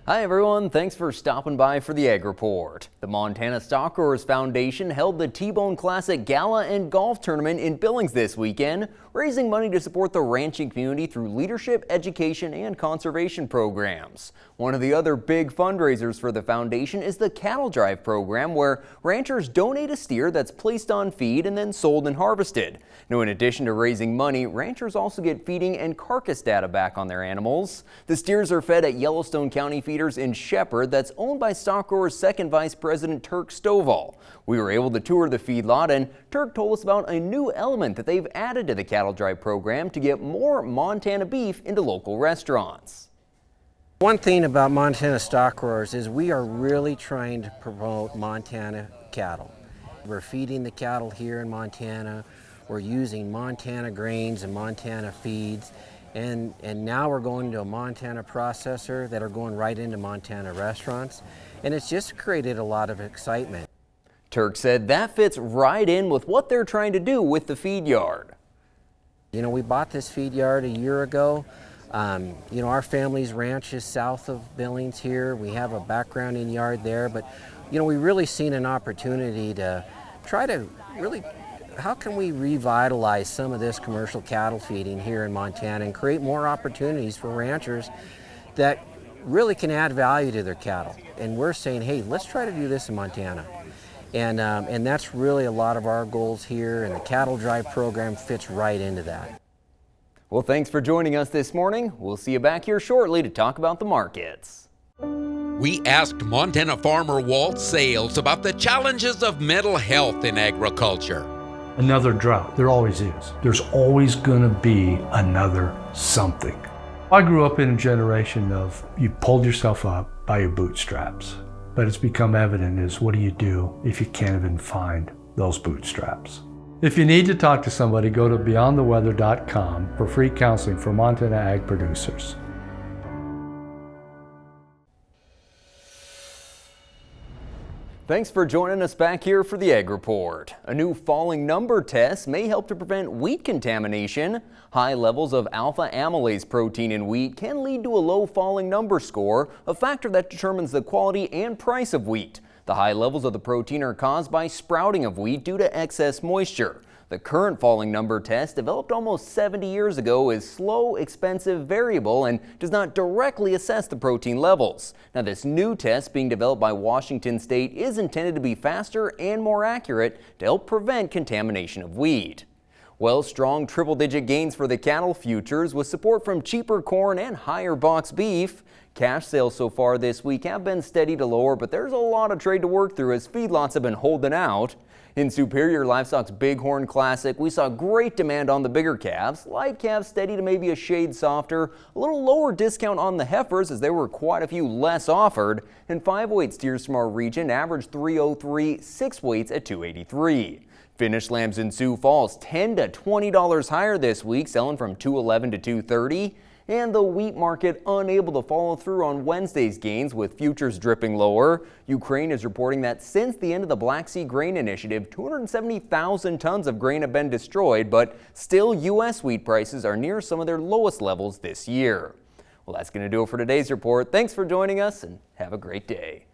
Hi everyone, thanks for stopping by for the Ag Report. The Montana Stockgrowers Foundation held the T-Bone Classic Gala and Golf Tournament in Billings this weekend, raising money to support the ranching community through leadership, education, and conservation programs. One of the other big fundraisers for the foundation is the Cattle Drive program, where ranchers donate a steer that's placed on feed and then sold and harvested. Now, in addition to raising money, ranchers also get feeding and carcass data back on their animals. The steers are fed at Yellowstone County feeders in Shepherd that's owned by Stockgrowers' second Vice President Turk Stovall. We were able to tour the feedlot, and Turk told us about a new element that they've added to the Cattle Drive program to get more Montana beef into local restaurants. One thing about Montana Stockgrowers is we are really trying to promote Montana cattle. We're feeding the cattle here in Montana. We're using Montana grains and Montana feeds. And now we're going to a Montana processor that are going right into Montana restaurants. And it's just created a lot of excitement. Turk said that fits right in with what they're trying to do with the feed yard. You know, we bought this feed yard a year ago. You know, our family's ranch is south of Billings here. We have a background in yard there, but you know, we really seen an opportunity to try to really, how can we revitalize some of this commercial cattle feeding here in Montana and create more opportunities for ranchers that really can add value to their cattle? And we're saying, hey, let's try to do this in Montana. And that's really a lot of our goals here, and the Cattle Drive program fits right into that. Well, thanks for joining us this morning. We'll see you back here shortly to talk about the markets. We asked Montana farmer Walt Sales about the challenges of mental health in agriculture. Another drought, there always is. There's always gonna be another something. I grew up in a generation of you pulled yourself up by your bootstraps, but it's become evident is what do you do if you can't even find those bootstraps? If you need to talk to somebody, go to beyondtheweather.com for free counseling for Montana ag producers. Thanks for joining us back here for the Ag Report. A new falling number test may help to prevent wheat contamination. High levels of alpha amylase protein in wheat can lead to a low falling number score, a factor that determines the quality and price of wheat. The high levels of the protein are caused by sprouting of wheat due to excess moisture. The current falling number test, developed almost 70 years ago, is slow, expensive, variable, and does not directly assess the protein levels. Now, this new test being developed by Washington State is intended to be faster and more accurate to help prevent contamination of wheat. Well, strong triple-digit gains for the cattle futures with support from cheaper corn and higher box beef. Cash sales so far this week have been steady to lower, but there's a lot of trade to work through as feedlots have been holding out. In Superior Livestock's Bighorn Classic, we saw great demand on the bigger calves. Light calves steady to maybe a shade softer. A little lower discount on the heifers as there were quite a few less offered. And 5-weight steers from our region averaged $303, 6-weights at $283. Finished lambs in Sioux Falls $10 to $20 higher this week, selling from $211 to $230. And the wheat market unable to follow through on Wednesday's gains with futures dripping lower. Ukraine is reporting that since the end of the Black Sea Grain Initiative, 270,000 tons of grain have been destroyed, but still U.S. wheat prices are near some of their lowest levels this year. Well, that's going to do it for today's report. Thanks for joining us and have a great day.